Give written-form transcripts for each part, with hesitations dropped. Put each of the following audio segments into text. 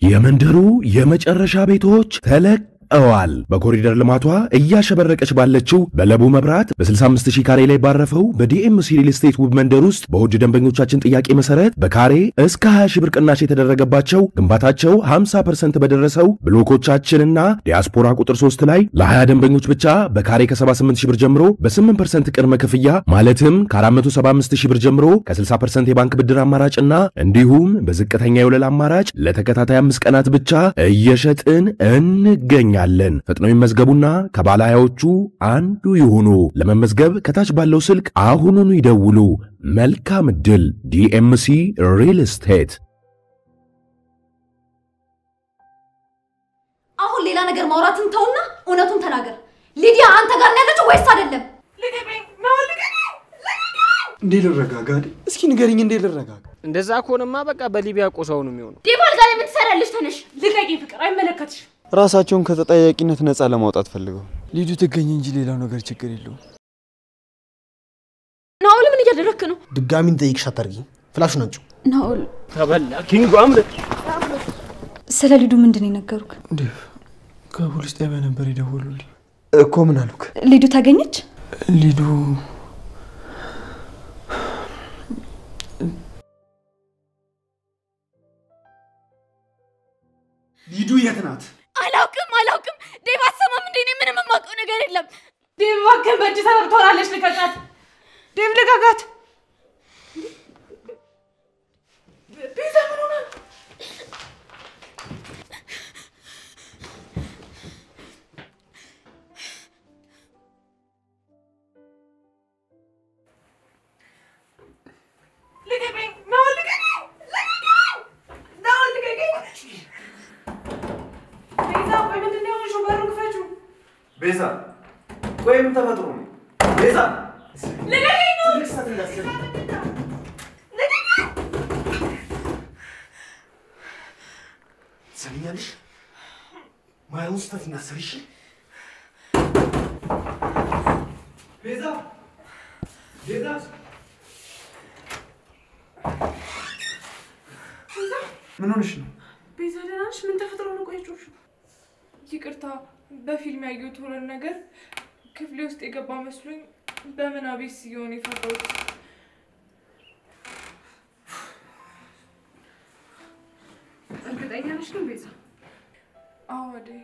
የመንደሩ የመጨረሻ ቤቶች ተለቀዋል። በኮሪደር ልማቷ እያሸበረቀች ባለችው በለቡ መብራት በ65000 ካሬ ላይ ባረፈው በዲኤምሲ ሪል ስቴት ውብ መንደር ውስጥ በውድ ደንበኞቻችን ጥያቄ መሰረት በካሬ እስከ 20000 ብር ቅናሽ የተደረገባቸው ግንባታቸው 50% በደረሰው ብሎኮቻችንና ዲያስፖራ ቁጥር 3 ላይ ለ20 ደንበኞች ብቻ በካሬ ከ78000 ብር ጀምሮ በ8% ቅድመ ክፍያ ማለትም ከ475000 ብር ጀምሮ ከ60% የባንክ ብድር አማራጭና እንዲሁም በዝቅተኛ የወለል አማራጭ ለተከታታይ 5 ቀናት ብቻ እየሸጥን እንገኛለን። ፈጥነው ይመዝገቡና ከባለሃዮቹ አንዱ ይሁኑ። ለመመዝገብ ከታች ባለው ስልክ አሁኑኑ ይደውሉ። መልካም ዕድል። ዲኤምሲ ሪል ስቴት። አሁን ሌላ ነገር ማውራትን ተውና እውነቱን ተናገር። ሊዲያ አንተ ጋር ነው ያለችው ወይስ አይደለም? እንዴ ልረጋጋ? እስኪ ንገሪኝ፣ እንዴ ልረጋጋ? እንደዛ ከሆነማ በቃ በሊቢያ ቆሰው ነው የሚሆነው። ዲባል ጋር የምትሰራልሽ ተነሽ። ልቀቂኝ ፍቅር፣ አይመለከትሽ። ራሳቸውን ከተጠያቂነት ነፃ ለማውጣት ፈልገው ሊዱ ትገኝ እንጂ ሌላው ነገር ችግር የለውም። ናኦል ምን እያደረክ ነው? ድጋሚ እንጠይቅሽ አታርጊ። ፍላሹን አንጩ። ናኦል ተበላ ኪንጎ አምልጥ። ስለ ሊዱ ምንድነው የነገሩክ? እንዴ ከፖሊስ ጣቢያ ነበር የደወሉልኝ እኮ። ምን አሉክ? ሊዱ ታገኘች? ሊዱ የት ናት? አላውቅም። ዴቭ አሰማም እንዴ? ምንም የማውቀው ነገር የለም። ዴቭ እባክህ በእጅ ተረብቶናለች። ልቀቃት ዴቭ፣ ልቀቃት። ቤዛ ምን ሆነ? ልቀቀኝ ነው፣ ልቀቀኝ። ቤዛ ቆይ፣ ምን ተፈጥሮ ነው? ቤዛ ልቀቀኝ ነው። ሰሚኛለሽ? ማየውን ስህተት እናስርሽ። ቤዛ ምን ሆነሽ ነው? ቤዛ ደህና ነሽ? ምን ተፈጥሮ ነው? ቆይ ጮሽ። ይቅርታ፣ በፊልም ያየሁት ሆነ ነገር ክፍሌ ውስጥ የገባ መስሎኝ በምናቤ ሲሆን የፈራሁት። እርግጠኛ ነሽ ግን ቤዛ? አዎ አደይ።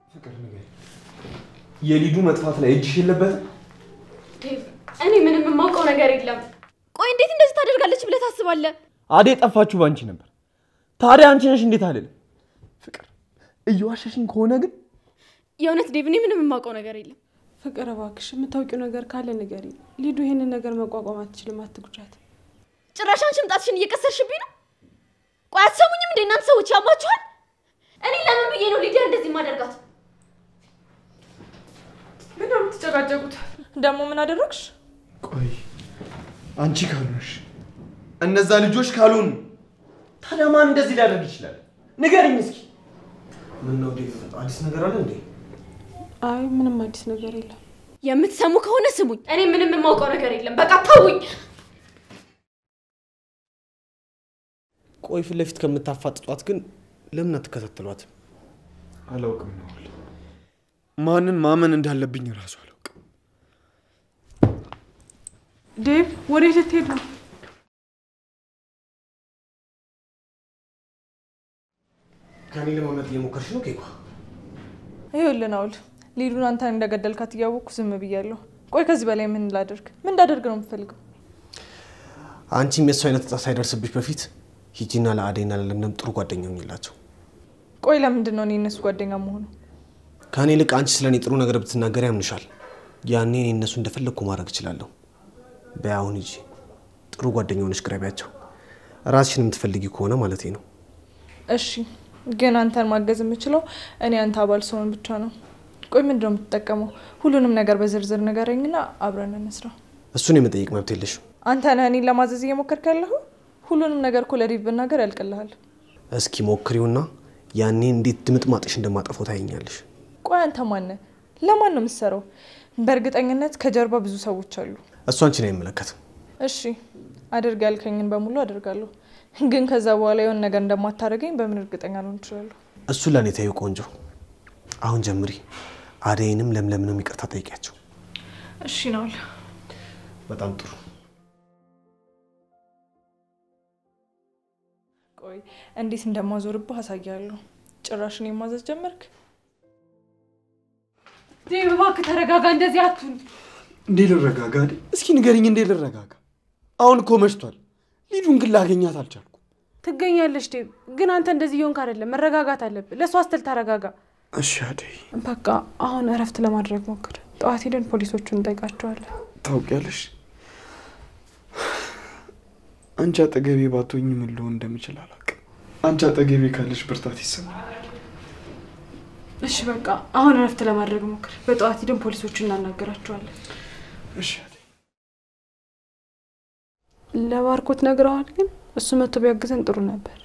ፍቅር ንገሪኝ፣ የሊዱ መጥፋት ላይ እጅሽ የለበትም? ዴቭ፣ እኔ ምንም የማውቀው ነገር የለም። ቆይ እንዴት እንደዚህ ታደርጋለች ብለህ ታስባለህ? አዴ ጠፋችሁ ባንቺ ነበር። ታዲያ አንቺ ነሽ እንዴት አልልም? ፍቅር እየዋሸሽኝ ከሆነ ግን የእውነት ዴቭ፣ እኔ ምንም የማውቀው ነገር የለም። ፍቅር እባክሽ የምታውቂው ነገር ካለ ንገሪኝ። ሊዱ ይሄንን ነገር መቋቋም አትችልም፣ አትጉጃት። ጭራሽ አንቺም ጣትሽን እየቀሰርሽብኝ ነው። ቆይ አትሰሙኝም እንዴ እናንተ ሰዎች? ያማችኋል። እኔ ለምን ብዬ ነው ሊዲያ እንደዚህ ማደርጋት? ምን ነው የምትጨቃጨቁት? ደግሞ ምን አደረግሽ? ቆይ አንቺ ካልሆንሽ እነዛ ልጆች ካልሆኑ ታዲያ ማን እንደዚህ ሊያደርግ ይችላል? ንገሪኝ እስኪ። ምን ነው ዴቭ፣ አዲስ ነገር አለ እንዴ? አይ ምንም አዲስ ነገር የለም። የምትሰሙ ከሆነ ስሙኝ። እኔ ምንም የማውቀው ነገር የለም። በቃ ተውኝ። ቆይ ፊት ለፊት ከምታፋጥጧት ግን ለምን አትከታተሏት? አላውቅም ነው። ማንን ማመን እንዳለብኝ ራሱ አላውቅም። ዴቭ ወዴት ልትሄድ ነው? ከኔ ለማመጥ እየሞከርሽ ነው ኬኳ? ይኸውልህ ናኦል፣ ሊዱን አንተ እንደገደልካት እያወቅኩ ዝም ብያለሁ። ቆይ ከዚህ በላይ ምን ላደርግ? ምን እንዳደርግ ነው የምትፈልገው? አንቺም የሱ አይነት ጣሳ ሳይደርስብሽ በፊት ሂጂና ለአደይና ለለምለም ጥሩ ጓደኛ ሁኚላቸው። ቆይ ለምንድን ነው እኔ እነሱ ጓደኛ መሆኑ? ከኔ ልቅ አንቺ ስለኔ ጥሩ ነገር ብትናገር ያምንሻል። ያኔ እኔ እነሱ እንደፈለኩ ማድረግ እችላለሁ። በያውን ሂጂ፣ ጥሩ ጓደኛ ሆነሽ ቅረቢያቸው። ራስሽን የምትፈልጊ ከሆነ ማለት ነው። እሺ፣ ግን አንተን ማገዝ የምችለው እኔ አንተ አባል ስሆን ብቻ ነው። ቆይ ምንድነው የምትጠቀመው? ሁሉንም ነገር በዝርዝር ንገረኝና አብረን እንስራ። እሱን የመጠየቅ መብት የለሽም። አንተ ነህ እኔን ለማዘዝ እየሞከርክ ያለኸው። ሁሉንም ነገር እኮ ለዴቭ ብናገር ያልቅልሃል። እስኪ ሞክሪውና ያኔ እንዴት ድምጥማጥሽ እንደማጠፋው ታይኛለሽ። ቆይ አንተ ማን ነህ? ለማን ነው የምትሰራው? በእርግጠኝነት ከጀርባ ብዙ ሰዎች አሉ። እሱ አንቺን አይመለከትም። እሺ አድርግ ያልከኝን በሙሉ አደርጋለሁ። ግን ከዛ በኋላ የሆነ ነገር እንደማታደርገኝ በምን እርግጠኛ ልሆን እችላለሁ? እሱ ለኔ ተይው ቆንጆ። አሁን ጀምሪ። አደይንም ለምለምንም ይቅርታ ጠይቂያቸው። እሺ ነው። በጣም ጥሩ። ቆይ እንዴት እንደማዞርብህ አሳያለሁ። ጭራሽ እኔን ማዘዝ ጀመርክ? ዴቭ እባክህ ተረጋጋ። እንደዚህ አትሁን። እንዴ ልረጋጋ? እስኪ ንገሪኝ፣ እንዴ ልረጋጋ? አሁን እኮ መሽቷል። ሊዱን ግን ላገኛት አልቻልኩም። ትገኛለሽ ዴቭ፣ ግን አንተ እንደዚህ ይሆንክ አይደለም። መረጋጋት አለብህ። ለሷ አስተል ተረጋጋ። እሺ አደይ፣ በቃ አሁን እረፍት ለማድረግ ሞክር። ጠዋት ሄደን ፖሊሶቹን እንጠይቃቸዋለን። ታውቂያለሽ፣ አንቺ አጠገቤ ባትሆኚ ምን ልሆን እንደምችል አላውቅም። አንቺ አጠገቤ ካለሽ ብርታት ይሰማኛል። እሺ በቃ አሁን እረፍት ለማድረግ ሞክር። በጠዋት ሄደን ፖሊሶቹን እናናገራቸዋለን። እሺ አደይ። ለባርኮት ነግረዋል? ግን እሱ መጥቶ ቢያግዘን ጥሩ ነበር።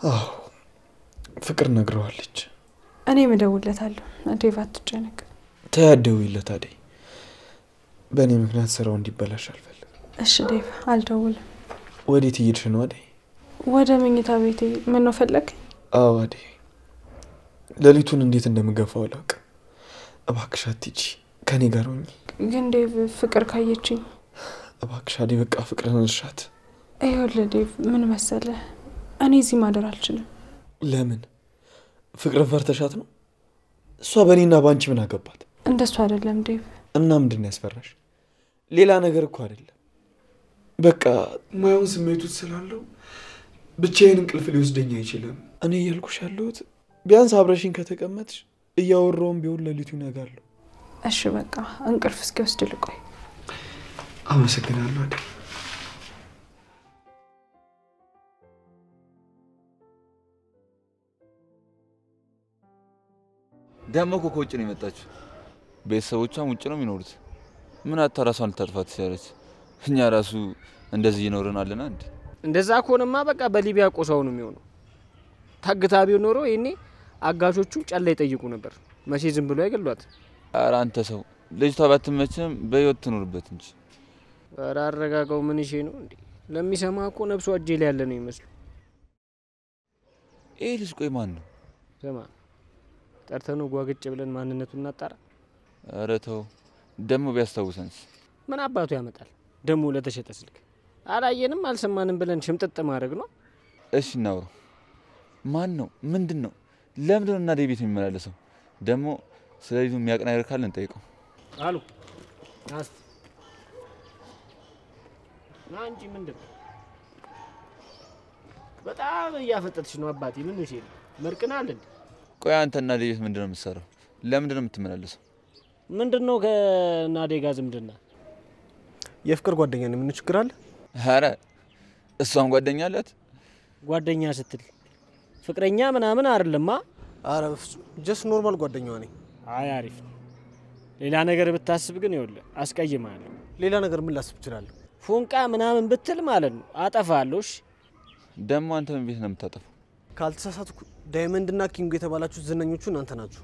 አዎ ፍቅር ነግረዋለች። እኔ እደውልለታለሁ። ዴቭ አትጨነቅ። ተያደውይለት አደይ። በእኔ ምክንያት ስራው እንዲበላሽ አልፈልግም። እሺ ዴቭ አልደውልም። ወዴት እየሄድሽ ነው አደይ? ወደ መኝታ ቤቴ። ምን ነው ፈለግ? አዎ አደይ፣ ሌሊቱን እንዴት እንደምገፋው አላውቅም። እባክሽ አትሂጂ፣ ከኔ ጋር ሆኚ። ግን ዴቭ ፍቅር ካየችኝ። እባክሽ አደይ፣ በቃ ፍቅርን እርሻት። ይኸውልህ ዴቭ ምን መሰለህ፣ እኔ እዚህ ማደር አልችልም። ለምን? ፍቅርን ፈርተሻት ነው? እሷ በእኔና በአንቺ ምን አገባት? እንደሱ አይደለም ዴቭ። እና ምንድን ያስፈራሽ? ሌላ ነገር እኮ አይደለም። በቃ ማየውን ስሜቱት ስላለው ብቻዬን እንቅልፍ ሊወስደኝ አይችልም። እኔ እያልኩሽ ያለሁት ቢያንስ አብረሽኝ ከተቀመጥሽ እያወራውን ቢሆን ሌሊቱ ይነጋለሁ። እሺ በቃ እንቅልፍ እስኪወስድ ልቆይ። አመሰግናለሁ አደይ። ደሞ እኮ ከውጭ ነው የመጣችው። ቤተሰቦቿም ውጭ ነው የሚኖሩት። ምን አታ ራሷን ልታጥፋት ትችላለች? እኛ ራሱ እንደዚህ ይኖርናልና እንዴ? እንደዛ ከሆነማ በቃ በሊቢያ ቆሳው ነው የሚሆነው። ታግታ ቢሆን ኖሮ ይሄኔ አጋቾቹ ጨላ ይጠይቁ ነበር። መቼ ዝም ብሎ አይገሏት? ኧረ አንተ ሰው ልጅቷ ባትመችም በህይወት ትኖርበት እንጂ። ኧረ አረጋጋው። ምን ይሄ ነው እንዴ? ለሚሰማ እኮ ነብሷ እጄ ላይ ያለ ነው ይመስል። ይሄ ልጅ ቆይ ማን ነው? ሰማ ጠርተነው ጓግጭ ብለን ማንነቱን እናጣራ። ኧረ ተው ደሞ ቢያስታውሰንስ? ምን አባቱ ያመጣል ደሞ ለተሸጠ ስልክ። አላየንም አልሰማንም ብለን ሽምጥጥ ማድረግ ነው። እሺ እናውራ። ማን ነው? ምንድነው? ለምንድን ነው እና ዴቪት የሚመላለሰው? ደሞ ስለዚህ የሚያውቅ ነገር ካለ እንጠይቀው። አሉ አስቲ ናንጂ ምንድነው? በጣም እያፈጠጥሽ ነው አባቴ። ምን ነው ሲል መርቅናል እንዴ? ቆይ አንተና ዴቪት ምንድነው የምትሰራው? ለምንድነው የምትመላለሰው? ምንድነው ከናዴ ጋር ዝምድና? የፍቅር ጓደኛ ነው። ምን ችግር አለ? ኧረ እሷም ጓደኛ አላት። ጓደኛ ስትል ፍቅረኛ ምናምን አይደለማ? ኧረ በፍጹም ጀስት ኖርማል ጓደኛዋ ነኝ። አይ አሪፍ። ሌላ ነገር ብታስብ ግን ይኸውልህ አስቀይማለሁ። ሌላ ነገር ምን ላስብ እችላለሁ? ፎንቃ ምናምን ብትል ማለት ነው አጠፋለሁ። እሺ ደሞ አንተ ምን ቤት ነው የምታጠፋው? ካልተሳሳትኩ ዳይመንድ እና ኪንግ የተባላችሁ ዝነኞቹ እናንተ ናችሁ።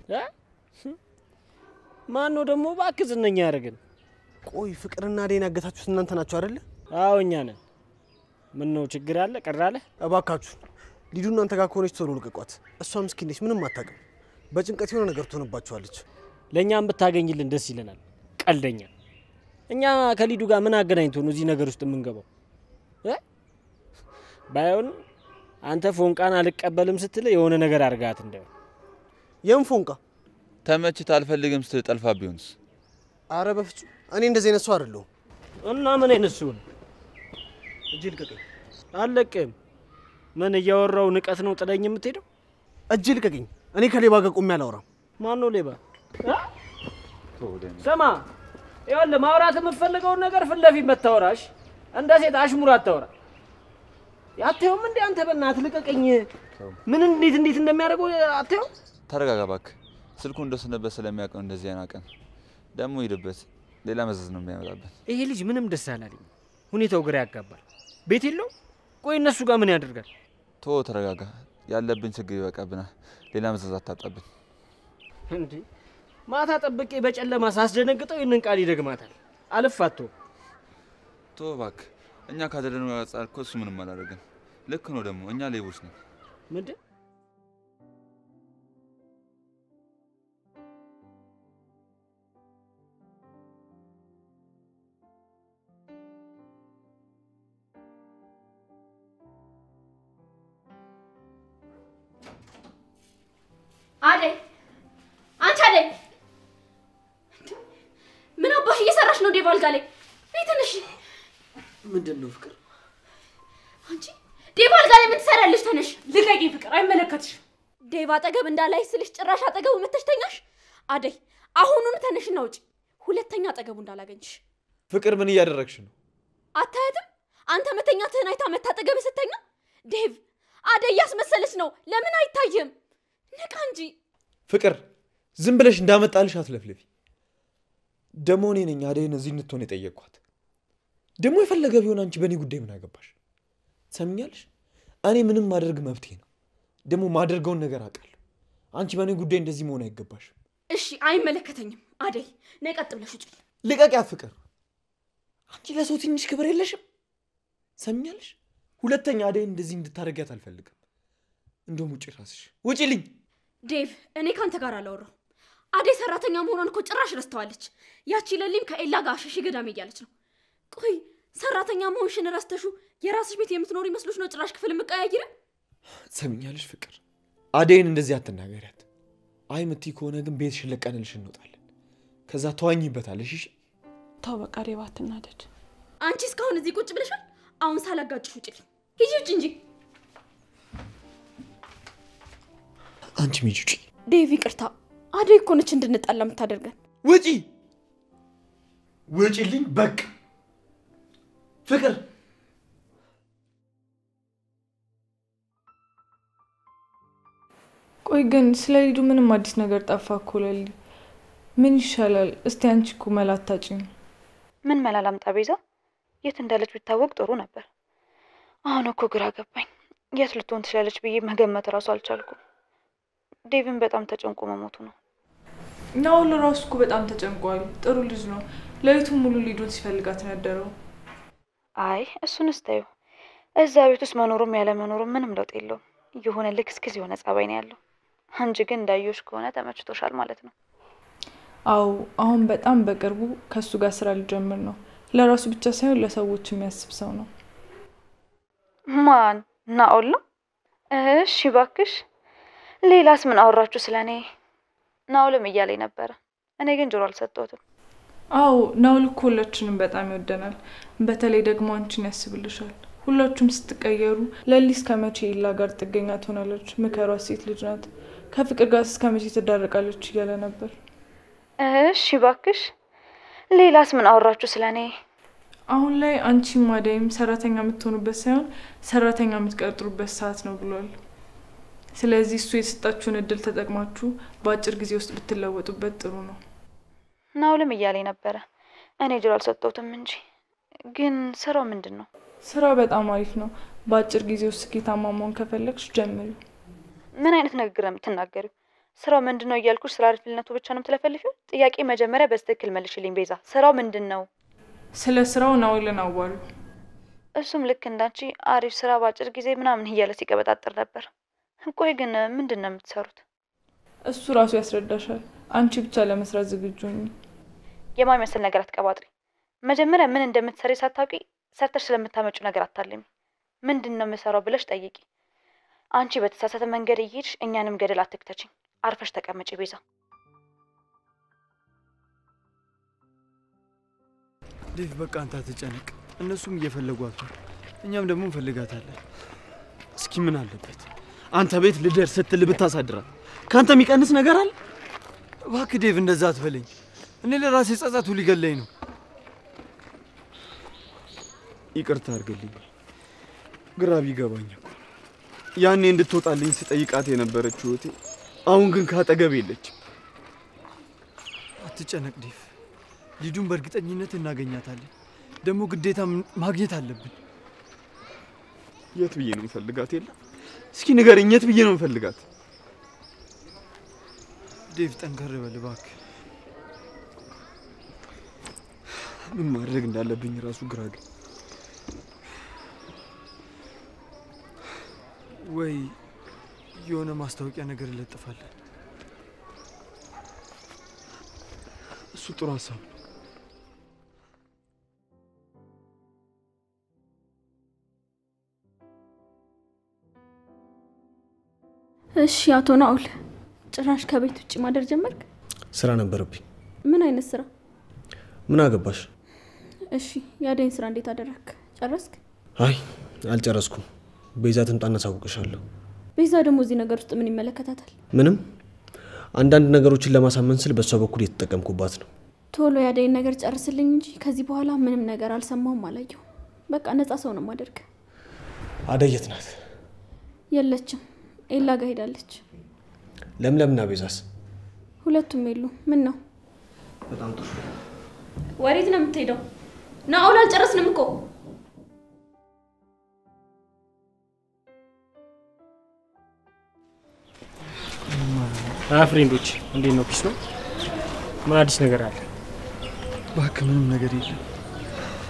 ማን ነው ደግሞ እባክህ ዝነኛ ያደርገን? ቆይ ፍቅርና አደይን ያገታችሁት እናንተ ናችሁ አይደለ? አዎ እኛ ነን። ምን ነው ችግር አለ? ቀር አለ? እባካችሁ ሊዱ እናንተ ጋር ከሆነች ቶሎ ልቀቋት። እሷ ምስኪን ነች፣ ምንም አታውቅም። በጭንቀት የሆነ ነገር ትሆንባችኋለች። ለኛም ብታገኝልን ደስ ይለናል። ቀልደኛ። እኛ ከሊዱ ጋር ምን አገናኝቶ ነው እዚህ ነገር ውስጥ የምንገባው? ባይሆን አንተ ፎንቃን አልቀበልም ስትል የሆነ ነገር አርጋት እንዳይሆን። የም ፎንቃ? ተመችታ አልፈልግም ስትል ጠልፋ ቢሆንስ? አረ በፍጹም እኔ እንደዚህ አይነት ሰው አይደለሁም። እና ምን አይነት ሰው ነው? እጅ ልቀቀኝ። አልለቅም። ምን እያወራው ንቀት ነው ጥለኝ የምትሄደው? እጅ ልቀቀኝ። እኔ ከሌባ ጋር ቆሜ አላወራም። ማን ነው ሌባ? ሰማ ይኸውልህ ማውራት የምትፈልገውን ነገር ፊት ለፊት መታወራሽ። እንደ ሴት አሽሙር አታወራ። ያተውም እንዴ አንተ በእናትህ ልቀቀኝ። ምን እንዴት እንደሚያደርገው አተው። ተረጋጋ እባክህ። ስልኩ እንደሰነበት ስለሚያውቀው እንደዚህ ያናቀን ደሞ ይደበት ሌላ መዘዝ ነው የሚያመጣበት። ይሄ ልጅ ምንም ደስ አላለኝ። ሁኔታው ግራ ያጋባል። ቤት የለው። ቆይ እነሱ ጋር ምን ያደርጋል? ቶ ተረጋጋ። ያለብን ችግር ይበቃብናል። ሌላ መዘዝ አታጣብን። እንዴ ማታ ጠብቄ በጨለማ ሳስደነግጠው ይህንን ቃል ይደግማታል። አልፋቶ ተው እባክህ። እኛ ካደረግነው አንጻር እኮ እሱ ምንም አላደረገም። ልክ ነው ደግሞ እኛ ሌቦች ነን። ምንድን አደይ አንቺ አደይ ምን አባሽ እየሰራሽ ነው? ዴቭ አልጋ ላይ ትንሽ ምንድነው ፍቅር? አንቺ ዴቭ አልጋ ላይ ምን ትሰራለሽ? ተነሽ ልቀቂኝ ፍቅር፣ አይመለከትሽም። ዴቭ አጠገብ እንዳላይ ስልሽ ጭራሽ አጠገቡ መተሽተኛሽ። አደይ አሁኑን ተነሽና ውጪ፣ ሁለተኛ አጠገቡ እንዳላገኝሽ። ፍቅር ምን እያደረግሽ ነው? አታያትም? አንተ መተኛትህን አይታ መታጠገብ ስተኛ። ዴቭ አደይ እያስመሰለች ነው። ለምን አይታየም? ንቃ እንጂ ፍቅር። ዝም ብለሽ እንዳመጣልሽ አትለፍልፊ። ደሞ እኔ ነኝ አደይን እዚህ እንድትሆን የጠየቅኳት። ደሞ የፈለገ ቢሆን አንቺ በእኔ ጉዳይ ምን አገባሽ? ሰምኛለሽ? እኔ ምንም ማድረግ መብቴ ነው። ደሞ ማድረገውን ነገር አውቃለሁ። አንቺ በእኔ ጉዳይ እንደዚህ መሆን አይገባሽም። እሺ አይመለከተኝም። አደይ ነይ ቀጥ ብለሽ ውጪ። ልቀቂያት ፍቅር። አንቺ ለሰው ትንሽ ክብር የለሽም። ሰምኛለሽ? ሁለተኛ አደይን እንደዚህ እንድታረጊያት አልፈልግም። እንደውም ውጪ ራስሽ ውጪልኝ። ዴቭ እኔ ካንተ ጋር አላወራው። አደይ ሰራተኛ መሆኗን እኮ ጭራሽ ረስተዋለች። ያቺ ለሊም ከኤላ ጋር ሸሽ ገዳም እያለች ነው። ቆይ ሰራተኛ መሆንሽን ረስተሹ የራስሽ ቤት የምትኖር ይመስልሽ ነው ጭራሽ ክፍል መቀያየር? ሰምኛለሽ ፍቅር፣ አደይን እንደዚህ አትናገሪያት። አይ ምትይ ከሆነ ግን ቤትሽን ለቀንልሽ እንወጣለን። ከዛ ተዋኝበታለሽ። እሺ ተው በቃ ዴቭ አትናደድ። አንቺ እስካሁን እዚህ ቁጭ ብለሻል። አሁን ሳላጋጭሽ ውጪልኝ። ሂጂ ውጪ እንጂ። አንቺ ሂጂ ውጪ። ዴቭ ይቅርታ፣ አደይ እኮ ነች እንድንጣላ የምታደርገን። ውጪ ውጪልኝ በቃ ፍቅር። ቆይ ግን ስለ ሊዱ ምንም አዲስ ነገር ጠፋ እኮ ለሊ። ምን ይሻላል? እስቲ አንቺ እኮ መላ አታጭኝ። ምን መላ ላምጣ ቤዛ? የት እንዳለች ቢታወቅ ጥሩ ነበር። አሁን እኮ ግራ ገባኝ። የት ልትሆን ትችላለች ብዬ መገመት እራሱ አልቻልኩም። ዴቭን በጣም ተጨንቆ መሞቱ ነው። ናውል ራሱ እኮ በጣም ተጨንቋል። ጥሩ ልጅ ነው። ለሊቱን ሙሉ ሊዱን ሲፈልጋት ነው ያደረው። አይ እሱን እስታዩ። እዛ ቤት ውስጥ መኖሩም ያለ መኖሩም ምንም ለውጥ የለውም። የሆነ ልክስክስ የሆነ ጸባይ ነው ያለው። አንቺ ግን እንዳየሽ ከሆነ ተመችቶሻል ማለት ነው። አዎ አሁን በጣም በቅርቡ ከሱ ጋር ስራ ሊጀምር ነው። ለራሱ ብቻ ሳይሆን ለሰዎች የሚያስብ ሰው ነው። ማን? ናኦል ነው? እሺ እባክሽ። ሌላስ ምን አወራችሁ ስለኔ? ናኦልም እያለኝ ነበረ። እኔ ግን ጆሮ አልሰጠሁትም። አዎ ናኦል እኮ ሁላችንም በጣም ይወደናል። በተለይ ደግሞ አንቺን ያስብልሻል። ሁላችሁም ስትቀየሩ ለሊ እስከመቼ ኢላ ጋር ጥገኛ ትሆናለች? ምከሯት፣ ሴት ልጅ ናት። ከፍቅር ጋር እስከመቼ ትዳረቃለች እያለ ነበር። እሺ እባክሽ። ሌላስ ምን አወራችሁ ስለኔ? አሁን ላይ አንቺም አደይም ሰራተኛ የምትሆኑበት ሳይሆን ሰራተኛ የምትቀጥሩበት ሰዓት ነው ብሏል። ስለዚህ እሱ የሰጣችሁን እድል ተጠቅማችሁ በአጭር ጊዜ ውስጥ ብትለወጡበት ጥሩ ነው። ናኦልም እያለኝ ነበረ። እኔ ጆሮ አልሰጠሁትም እንጂ። ግን ስራው ምንድን ነው? ስራው በጣም አሪፍ ነው። በአጭር ጊዜ ውስጥ ስኬታማ መሆን ከፈለግሽ ጀምሪ። ምን አይነት ንግግር ነው የምትናገሪው? ስራው ምንድን ነው እያልኩሽ ስራ አሪፍነቱ ብቻ ነው የምትለፈልፊው? ጥያቄ መጀመሪያ በትክክል መልሽልኝ ቤዛ። ስራው ምንድን ነው? ስለ ስራው ናኦልን አዋሉ። እሱም ልክ እንዳንቺ አሪፍ ስራ በአጭር ጊዜ ምናምን እያለ ሲቀበጣጥር ነበር። ቆይ ግን ምንድን ነው የምትሰሩት? እሱ ራሱ ያስረዳሻል። አንቺ ብቻ ለመስራት ዝግጁ ነኝ። የማይመስል ነገር አትቀባጥሪ። መጀመሪያ ምን እንደምትሰሪ ሳታውቂ ሰርተሽ ስለምታመጪው ነገር አታልሚ። ምንድን ነው የምሰራው ብለሽ ጠይቂ። አንቺ በተሳሳተ መንገድ እየሄድሽ እኛንም ገደል አትክተችኝ። አርፈሽ ተቀመጪ ቤዛ። ዴቭ በቃ አንተ አትጨነቅ። እነሱም እየፈለጓት ነው፣ እኛም ደግሞ እንፈልጋታለን። እስኪ ምን አለበት አንተ ቤት ልደርስ ስትል ብታሳድራት? ካንተ የሚቀንስ ነገር አለ? እባክህ ዴቭ እንደዛ አትበለኝ። እኔ ለራሴ ጸጸቱ ሊገለኝ ነው። ይቅርታ አድርግልኝ። ግራ ቢገባኝ እኮ ያኔ እንድትወጣልኝ ስጠይቃት የነበረችው እህቴ አሁን ግን ካጠገብ የለችም። አትጨነቅ ዴቭ፣ ሊዱን በእርግጠኝነት እናገኛታለን። ደግሞ ግዴታ ማግኘት አለብን። የት ብዬ ነው ፈልጋት? የለ እስኪ ንገረኝ፣ የት ብዬ ነው ፈልጋት? ዴቭ ጠንከር በል እባክህ። ምን ማድረግ እንዳለብኝ ራሱ ግራ ገባኝ። ወይ የሆነ ማስታወቂያ ነገር እንለጥፋለን። እሱ ጥሩ ሀሳብ ነው። እሺ አቶ ናኦል ጭራሽ ከቤት ውጭ ማደር ጀመርክ? ስራ ነበረብኝ። ምን አይነት ስራ? ምን አገባሽ? እሺ ያደኝ ስራ እንዴት አደረክ? ጨረስክ? አይ አልጨረስኩም። ቤዛ ትምጣና ሳውቅሻለሁ። ቤዛ ደግሞ እዚህ ነገር ውስጥ ምን ይመለከታታል? ምንም አንዳንድ ነገሮችን ለማሳመን ስል በሷ በኩል የተጠቀምኩባት ነው። ቶሎ ያደኝ ነገር ጨርስልኝ እንጂ ከዚህ በኋላ ምንም ነገር አልሰማሁም አላየሁ። በቃ ነፃ ሰው ነው ማደርግ። አደይ የት ናት? የለችም። ኤላ ጋር ሄዳለች። ለምለምና ቤዛስ? ሁለቱም የሉ። ምን ነው? በጣም ጥሩ። ወዴት ነው የምትሄደው? ናኦል አልጨረስንም እኮ። ፍሬንዶች እንዴት ነው? ፒስ ነው? ምን አዲስ ነገር አለ? እባክህ ምንም ነገር የለም።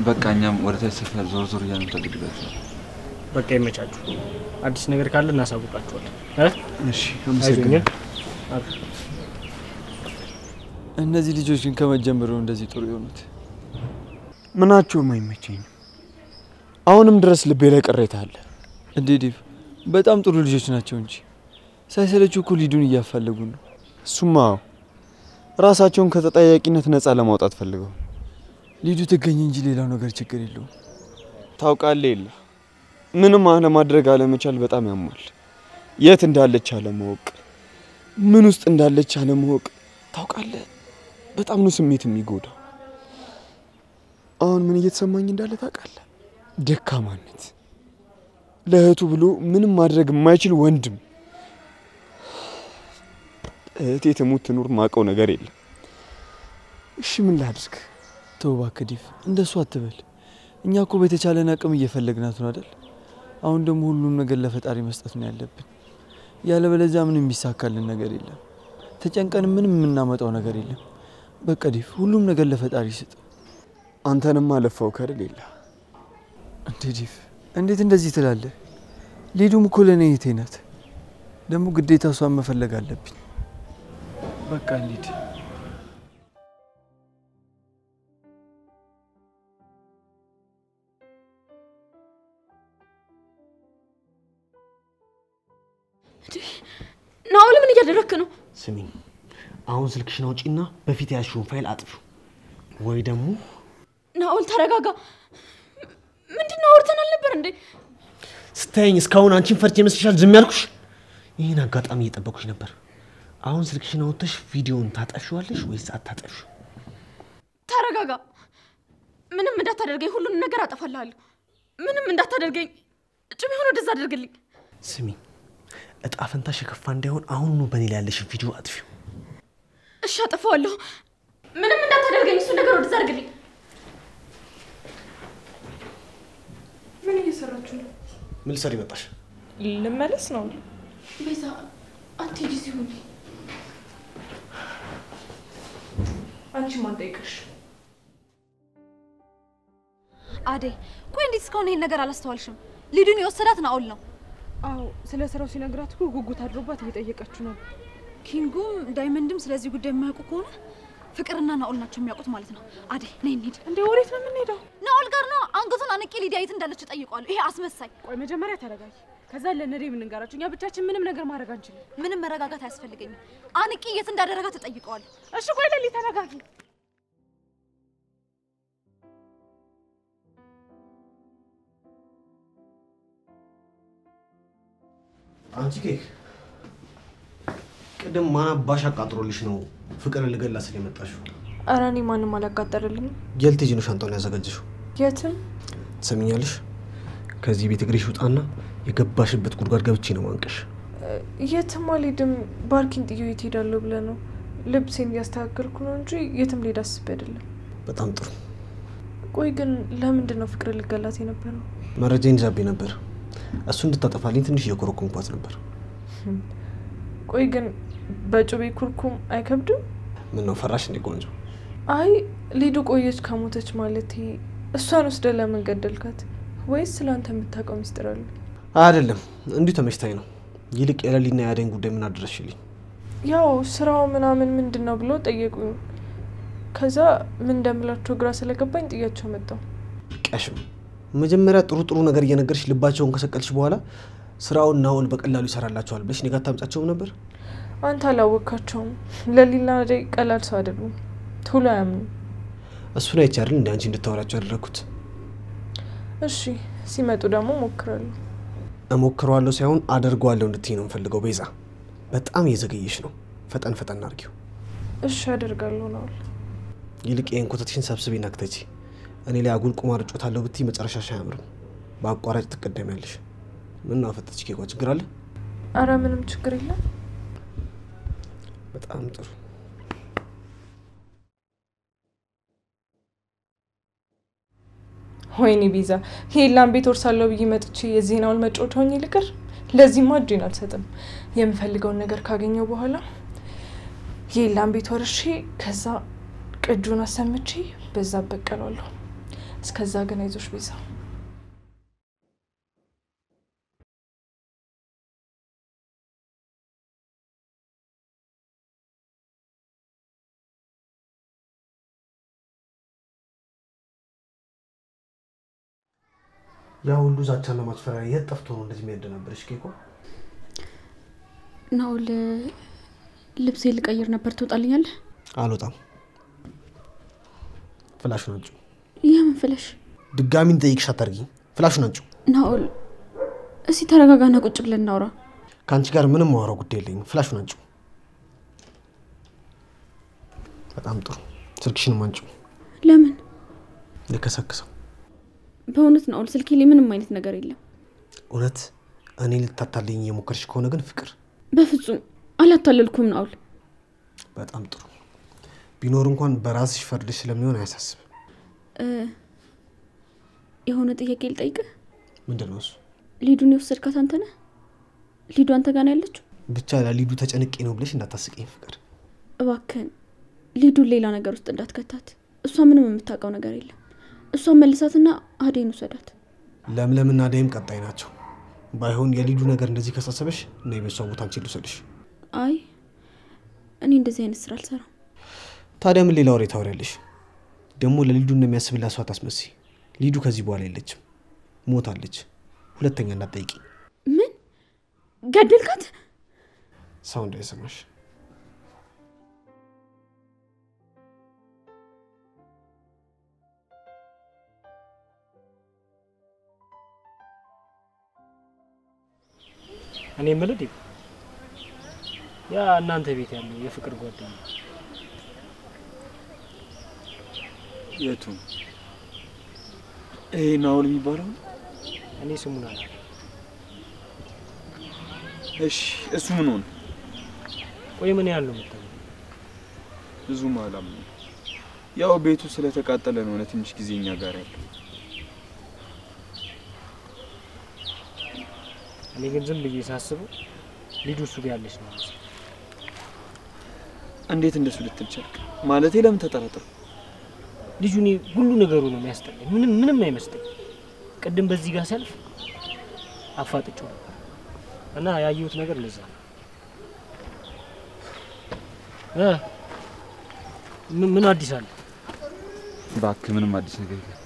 በቃ እኛም ወደ ታች ሰፈር ዞር እያልን ተደግዳችሁ። በቃ ይመቻችሁ። አዲስ ነገር ካለ እናሳውቃችኋለን። እሺ አመሰግናለሁ። እነዚህ ልጆች ግን ከመጀመሩ እንደዚህ ጥሩ የሆኑት ምናቸውም አይመቸኝም። አሁንም ድረስ ልቤ ላይ ቅሬታ አለ። እንዴ ዲቭ በጣም ጥሩ ልጆች ናቸው እንጂ ሳይሰለቹ እኮ ሊዱን እያፈለጉ ነው። እሱማ ራሳቸውን ከተጠያቂነት ነፃ ለማውጣት ፈልገው ሊዱ ትገኝ እንጂ ሌላው ነገር ችግር የለውም። ታውቃለህ የለ ምንም አለማድረግ አለመቻል በጣም ያማል። የት እንዳለች አለማወቅ፣ ምን ውስጥ እንዳለች አለማወቅ ታውቃለህ በጣም ነው ስሜት የሚጎዳው። አሁን ምን እየተሰማኝ እንዳለ ታውቃለህ? ደካማነት፣ ለእህቱ ብሎ ምንም ማድረግ የማይችል ወንድም። እህቴ ትሙት ትኑር ማቀው ነገር የለም። እሺ ምን ላድርግ? ተው እባክህ ዲቭ እንደሱ አትበል። እኛ እኮ በተቻለን አቅም እየፈለግናት ነው አይደል? አሁን ደግሞ ሁሉም ነገር ለፈጣሪ መስጠት ነው ያለብን። ያለበለዚያ ምንም የሚሳካልን ነገር የለም። ተጨንቀን ምንም የምናመጣው ነገር የለም። በቃ ዲቭ ሁሉም ነገር ለፈጣሪ ስጥ። አንተንም አለፈው ከርል የለ እንዴ ዲቭ እንዴት እንደዚህ ትላለህ? ሊዱም እኮ ለኔ እህቴ ናት። ደግሞ ግዴታ እሷን መፈለግ አለብኝ። በቃ እንሂድ። ናኦል ምን እያደረክ ነው? ስሚኝ አሁን ስልክሽን አውጪና በፊት ያልሽውን ፋይል አጥፊው ወይ ደግሞ ናኦል ተረጋጋ። ምንድነው አውርተናል ነበር እንዴ? ስታይኝ እስካሁን አንቺን ፈርቼ መስልሻል ዝም ያልኩሽ? ይሄን አጋጣሚ እየጠበቅኩሽ ነበር። አሁን ስልክሽን አውጥተሽ ቪዲዮውን ታጠፊዋለሽ ወይስ አታጠፊው? ተረጋጋ። ምንም እንዳታደርገኝ ሁሉንም ነገር አጠፋልሃለሁ። ምንም እንዳታደርገኝ ጭም ሆኖ ደዛ አድርግልኝ። ስሚኝ እጣ ፈንታሽ የከፋ እንዳይሆን አሁን በኔ ላይ ያለሽ ቪዲዮ አጥፊው። እሺ አጠፋዋለሁ። ምንም እንዳታደርገኝ እሱ ነገር ወደዛ አድርግልኝ። ምን እየሰራችሁ ነው? ምን ልትሰሪ መጣሽ? ልመለስ ነው። ቤዛ አትሄጂ ሲሆን አንቺ ማን ጠይቀሽ? አደይ ቆይ እንዴት እስካሁን ይሄን ነገር አላስተዋልሽም? ሊዱን የወሰዳት ናኦል ነው። አዎ ስለ ስራው ሲነግራት እኮ ጉጉት አድሮባት እየጠየቀችው ነው። ኪንጉም ዳይመንድም ስለዚህ ጉዳይ የማያውቁ ከሆነ ፍቅርና ናኦል ናቸው የሚያውቁት ማለት ነው። አደይ ነይ እንሂድ። እንዴ ወዴት ነው የምንሄደው? ናኦል ጋር ነው። አንገቱን አንቄ ሊዲያ የት እንዳለች ጠይቀዋለሁ። ይሄ አስመሳይ። ቆይ መጀመሪያ ተረጋጊ። ከዛ ለነዴ ምን እንጋራችሁ? እኛ ብቻችን ምንም ነገር ማድረግ አንችልም። ምንም መረጋጋት አያስፈልገኝም። አንቄ የት እንዳደረጋ ተጠይቀዋለሁ። እሺ ቆይ ለሊ ተረጋጊ። አንቺ ኬክ ቅድም ማን አባሽ አቃጥሮልሽ ነው ፍቅር ልገላ ስለመጣሽው? ኧረ እኔ ማንም አላቃጠረልኝም። የት ልጅ ነው ሻንጣውን ያዘጋጀሽው? የትም። ትሰሚኛለሽ? ከዚህ ቤት እግርሽ ውጣና የገባሽበት ጉድጓድ ገብቼ ነው ማንቀሽ። የትም አልሄድም። ባርኪን ጥዬ የት ሄዳለሁ ብለህ ነው? ልብሴን እያስተካከልኩ ነው እንጂ የትም ልሄድ አስቤ አይደለም። በጣም ጥሩ። ቆይ ግን ለምንድን ነው ፍቅር ልገላት የነበረው? መረጃዬን ይዛብኝ ነበር። እሱ እንድታጠፋልኝ ትንሽ እየኮረኮምኳት ነበር። ቆይ ግን በጩቤ ኩርኩም አይከብድም? ምን ነው ፈራሽ እንዴ ቆንጆ? አይ ሊዱ ቆየች ከሞተች ማለት እሷን ወስደ ለምን ገደልካት? ወይስ ስላንተ የምታውቀው ሚስጥር አለ? አይደለም እንዲሁ ተመችታኝ ነው። ይልቅ የለሊና ያደኝ ጉዳይ ምን አደረሽልኝ? ያው ስራው ምናምን ምንድነው ብሎ ጠየቁኝ። ከዛ ምን እንደምላቸው ግራ ስለገባኝ ጥያቸው መጣው። ቀሽም መጀመሪያ ጥሩ ነገር እየነገርሽ ልባቸውን ከሰቀልሽ በኋላ ስራውን ናውል በቀላሉ ይሰራላቸዋል ብለሽ ነገ ታምጻቸው ነበር። አንተ አላወካቸውም። ለሊና ላይ ቀላል ሰው አይደሉም። ቶሎ አያምኑ። እሱን አይቻል እንደ አንቺ እንድታወራቸው ያደረኩት። እሺ ሲመጡ ደግሞ እሞክራለሁ ሳይሆን አደርገዋለሁ እንድትይ ነው የምፈልገው። ቤዛ በጣም እየዘገየሽ ነው። ፈጠን አድርጊው። እሺ አደርጋለሁ ነው። ይልቅ ይሄን ኮተትሽን ሰብስቤና አክተጂ። እኔ ላይ አጉል ቁማር ጮታለሁ ብትይ መጨረሻሽ አያምርም። በአቋራጭ ትቀደሚያለሽ። ምን ነው አፈተች ኬኳ ችግር አለ? አረ ምንም ችግር የለም። በጣም ጥሩ። ወይኔ ቤዛ ሄላን ቤት ወርሳለሁ ብዬ መጥቼ የዜናውን መጫወት ሆኜ ልቀር። ለዚህማ እጄን አልሰጥም። የምፈልገውን ነገር ካገኘው በኋላ ሄላን ቤት ወርሼ ከዛ ቅጁን አሰምቼ በዛ በቀላለሁ። እስከዛ ግን አይዞሽ ቤዛ። ያ ሁሉ ዛቻና ማስፈራሪያ የት ጠፍቶ ነው እንደዚህ የሚያደናብርሽ? ኬኮ ናውል ልብሴ ልቀይር ነበር። ትወጣልኛለህ? አልወጣም። ፍላሹን አንቺ። የምን ፍላሽ? ድጋሚ እንጠይቅሽ አታርጊ። ፍላሹን አንቺ። ናውል እስቲ ተረጋጋና ቁጭ ብለን እናውራ። ካንቺ ጋር ምንም ማውራው ጉዳይ የለኝም። ፍላሹን አንቺ። በጣም ጥሩ። ስልክሽንም አንቺ። ለምን? ልከሰክሰው። በእውነት ነው ስልኬ ላይ ምንም አይነት ነገር የለም። እውነት እኔ ልታታልኝ እየሞከርሽ ከሆነ ግን ፍቅር። በፍጹም አላታለልኩም ናውል። በጣም ጥሩ። ቢኖር እንኳን በራስሽ ፈርድሽ ስለሚሆን አያሳስብ። የሆነ ጥያቄ ልጠይቅህ። ምንድነው እሱ? ሊዱን የወሰድካት አንተ ነህ? ሊዱ አንተ ጋር ነው ያለችው? ብቻ ለሊዱ ተጨንቄ ነው ብለሽ እንዳታስቀኝ ፍቅር። እባክህን ሊዱን ሌላ ነገር ውስጥ እንዳትከታት። እሷ ምንም የምታውቀው ነገር የለም። እሷ መልሳትና አደይን ወሰዳት። ለምለምና አደይም ቀጣይ ናቸው። ባይሆን የሊዱ ነገር እንደዚህ ከሳሰበሽ ነይ በሷ ቦታ አንቺ ልውሰድሽ። አይ እኔ እንደዚህ አይነት ስራ አልሰራም። ታዲያ ምን ሌላ ወሬ ታወሪያለሽ? ደግሞ ለሊዱ እንደሚያስብላት ሰው አታስመስይ። ሊዱ ከዚህ በኋላ የለችም፣ ሞታለች። ሁለተኛ እንዳትጠይቂ። ምን ገደልካት? ሰው እንዳይሰማሽ። እኔ የምልህ ያ እናንተ ቤት ያለው የፍቅር ጓደኛ የቱ? ናውል የሚባለው? እኔ ስሙን አላውቅም። እሺ እሱ ምን ሆነ? ቆይ ምን ያለው መጣው? ብዙም አላምነው። ያው ቤቱ ስለተቃጠለ ነው ትንሽ ጊዜኛ ጋር ያለው። እኔ ግን ዝም ብዬ ሳስበው ሊዱ እሱ ጋር ያለች ነው። እንዴት እንደሱ ልትል ቻልክ? ማለቴ ለምን ተጠራጠሩ? ልጁ እኔ ሁሉ ነገሩ ነው የሚያስጠላኝ። ምንም አይመስልም። ቅድም በዚህ ጋር ሰልፍ አፋጥጬው እና ያየሁት ነገር ለዛ ምን አዲስ አለ? እባክህ ምንም አዲስ ነገር የለም።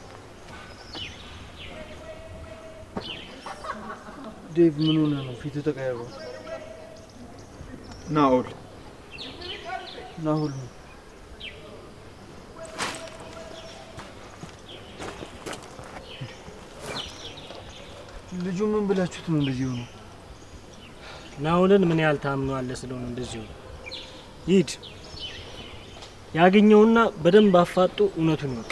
ዴቭ ምን ሆነ ነው ፊት ተቀያየሩ? ናውል ልጁ ምን ብላችሁት ነው እንደዚህ ሆኖ? ናውልን ምን ያህል ታምነዋለህ ስለሆነ እንደዚህ ሆኖ? ይድ ያገኘውና በደንብ አፋጦ እውነቱን ይወቅ።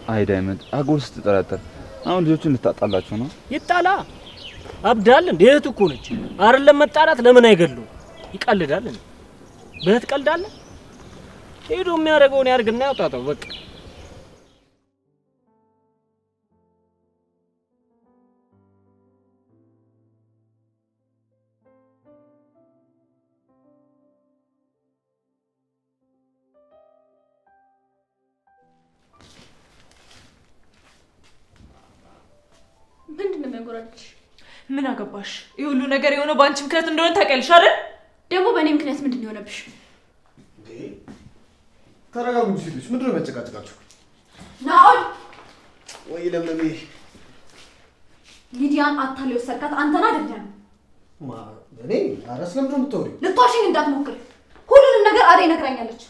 አይ ዳይመንድ አጎል ስትጠራጠር አሁን ልጆቹን ልታጣላቸው ነው? ይጣላ አብዳል እንዴ? እህት እኮ ነች አይደለም? መጣላት ለምን አይገድሉ? ይቀልዳል እንዴ? በእህት ቀልዳለ? ሄዶ የሚያደርገውን ያርግና ያውጣጣው በቃ። ይወራልሽ? ምን አገባሽ? ይሁሉ ነገር የሆነው ባንቺ ምክንያት እንደሆነ ታውቂያለሽ አይደል? ደግሞ በእኔ ምክንያት ምንድን ነው የሆነብሽ? ተረጋጉ ሴቶች፣ ምንድነው የሚያጨቃጭቃችሁ? ናኦል ወይ ለምለም ሊዲያን አታለው ወሰድካት አንተን አይደለም? እኔ ኧረ ስለምንድን ነው የምታወሪው? ልትዋሽኝ እንዳትሞክር። ሁሉንም ነገር አደይ ነግራኛለች።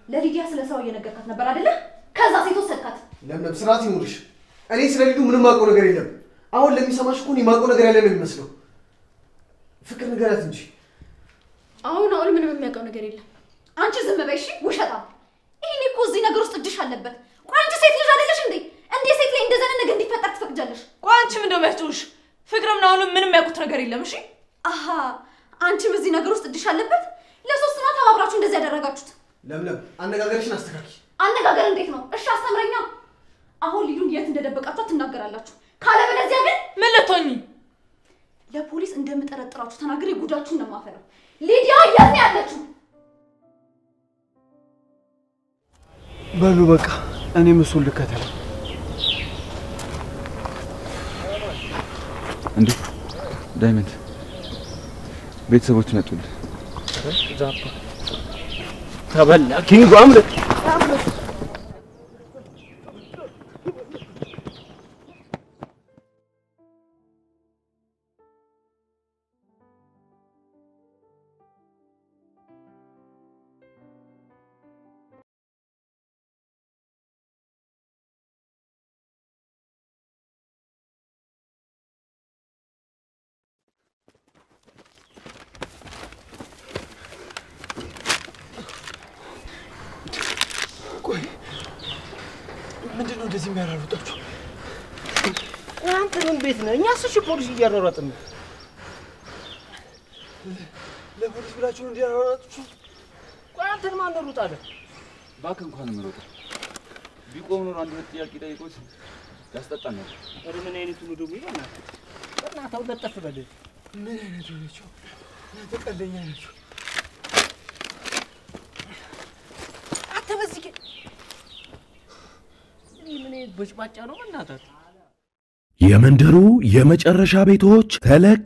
ለሊዲያ ስለ ሰው እየነገርካት ነበር አይደለ? ከዛ ሴት ወሰድካት። ለምለም ስርዓት ይኑርሽ። እኔ ስለ ሊዱ ምንም ማውቀው ነገር የለም። አሁን ለሚሰማሽ እኮ እኔ ማውቀው ነገር ያለ ነው የሚመስለው። ፍቅር ንገራት እንጂ። አሁን ናኦል ምንም የሚያውቀው ነገር የለም። አንቺ ዝም በይ እሺ፣ ውሸታም። ይሄኔ እኮ እዚህ ነገር ውስጥ እጅሽ አለበት። ቆይ አንቺ ሴት ልጅ አይደለሽ እንዴ? እንዴ ሴት ላይ እንደዛ ነገር እንዲፈጠር ትፈቅጃለሽ? ቆይ አንቺም እንደው የሚያስጨውሽ ፍቅርም ናኦልም ምንም ያውቁት ነገር የለም። እሺ አሃ፣ አንቺም እዚህ ነገር ውስጥ እጅሽ አለበት። ለሶስት ነው ተባብራችሁ እንደዚህ ያደረጋችሁት። ለምለም አነጋገርሽን አስተካኪ። አነጋገር እንዴት ነው? እሺ አስተምረኛ። አሁን ሊዱን የት እንደደበቃችሁ ትናገራላችሁ። ካለበለዚያ ግን ምን ልትሆኚ? ለፖሊስ እንደምጠረጥራችሁ ተናግሬ ጉዳችሁን ነው የማፈረው። ሊዲያ የት ነው ያለችው? በሉ በቃ እኔም እሱን ልከተል። እንዴ ዳይመንድ ቤተሰቦች መጡልህ? ዛፓ ተበላ ኪንጎ አምልጥ። ምንድነው እንደዚህ የሚያራሩጣችሁ? አንተ ምን ቤት ነህ? እኛስ እሺ ፖሊስ እያሯሯጥን ነው። ለፖሊስ ብላችሁ ነው እንዲያሯሯጣችሁ? ቆይ አንተን ማን ነው ሩጥ አለ? እባክህ እንኳን ምሮጥ ቢቆም ኖሮ አንድ ሁለት ጥያቄ ጠይቆት ያስጠጣን ነበር። ኧረ ምን አይነቱ ነው ደግሞ ይሆናል? በእናትህ ለጠፍ በል። ምን አይነቱ ናቸው? ተቀለኛ ናቸው። አንተ በዚህ ምን በጭባጫ ነው እናታት? የመንደሩ የመጨረሻ ቤቶች ተለቀዋል።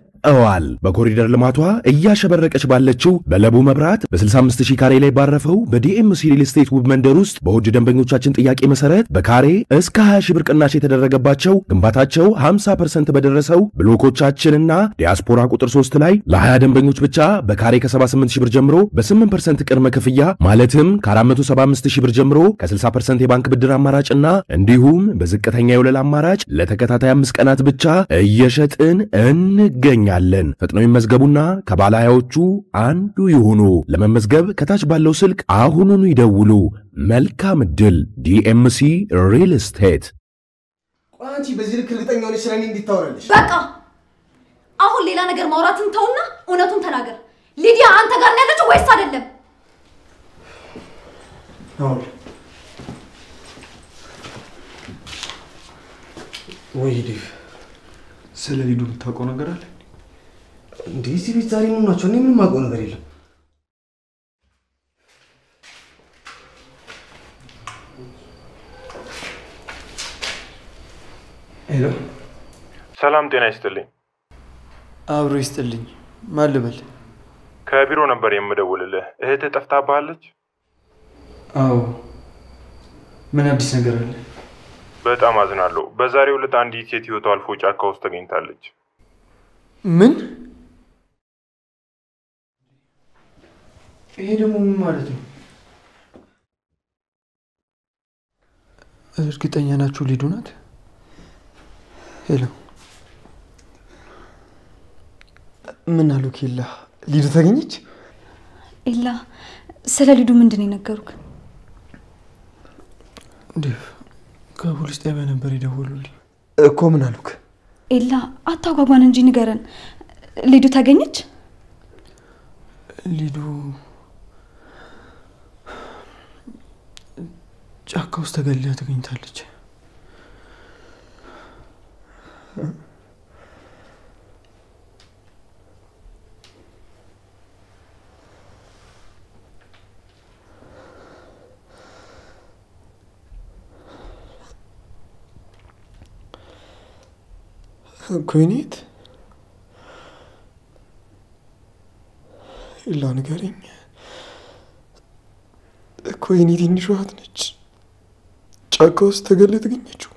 በኮሪደር ልማቷ እያሸበረቀች ባለችው በለቡ መብራት በ65000 ካሬ ላይ ባረፈው በዲኤምሲ ሪል ስቴት ውብ መንደር ውስጥ በውድ ደንበኞቻችን ጥያቄ መሰረት በካሬ እስከ 20000 ብር ቅናሽ የተደረገባቸው ግንባታቸው 50% በደረሰው ብሎኮቻችንና ዲያስፖራ ቁጥር 3 ላይ ለ20 ደንበኞች ብቻ በካሬ ከ78000 ብር ጀምሮ በ8% ቅድመ ክፍያ ማለትም ከ475000 ብር ጀምሮ ከ60% የባንክ ብድር አማራጭና እንዲሁም በዝቅተኛ የወለል አማራጭ ለተከታታይ 5 ቀናት ብቻ እየሸጥን እንገኛለን። ፈጥነው ይመዝገቡና ከባለሃያዎቹ አንዱ ይሁኑ። ለመመዝገብ ከታች ባለው ስልክ አሁኑኑ ይደውሉ። መልካም ዕድል። ዲኤምሲ ሪል ስቴት። አንቺ በዚህ ልክ እርግጠኛ ሆነሽ ስለኔ እንዴት ታወራለሽ? በቃ አሁን ሌላ ነገር ማውራትን ተውና እውነቱን ተናገር። ሊዲያ አንተ ጋር ነው ያለችው ወይስ አይደለም? አዎ። ወይ ዲፍ ስለ ሊዱ የምታውቀው ነገር አለ እንዴ? እዚህ ቤት ዛሬ ምን ናቸው? እኔ ምንም የማውቀው ነገር የለም። ሄሎ፣ ሰላም ጤና ይስጥልኝ። አብሮ ይስጥልኝ። ማን ልበል? ከቢሮ ነበር የምደውልልህ። እህትህ ጠፍታብሃለች? አዎ። ምን አዲስ ነገር አለ? በጣም አዝናለሁ። በዛሬው ዕለት አንዲት ሴት ህይወቷ አልፎ ጫካ ውስጥ ተገኝታለች። ምን? ይሄ ደግሞ ምን ማለት ነው? እርግጠኛ ናችሁ ሊዱ ናት? ሄሎ፣ ምን አሉ? ኬላ ሊዱ ተገኘች? ኤላ፣ ስለ ሊዱ ምንድን ነው የነገሩክ? ዴቭ ከፖሊስ ጣቢያ ነበር የደወሉልኝ እኮ። ምን አሉክ? ኤላ፣ አታጓጓን እንጂ ንገረን። ሊዱ ተገኘች? ሊዱ ጫካ ውስጥ ተገላ ተገኝታለች። ኮይኔት ኤላ ንገረኝ። ኮይኔት ትንሿ እህት ነች ጫካ ውስጥ ተገላ የተገኘችው።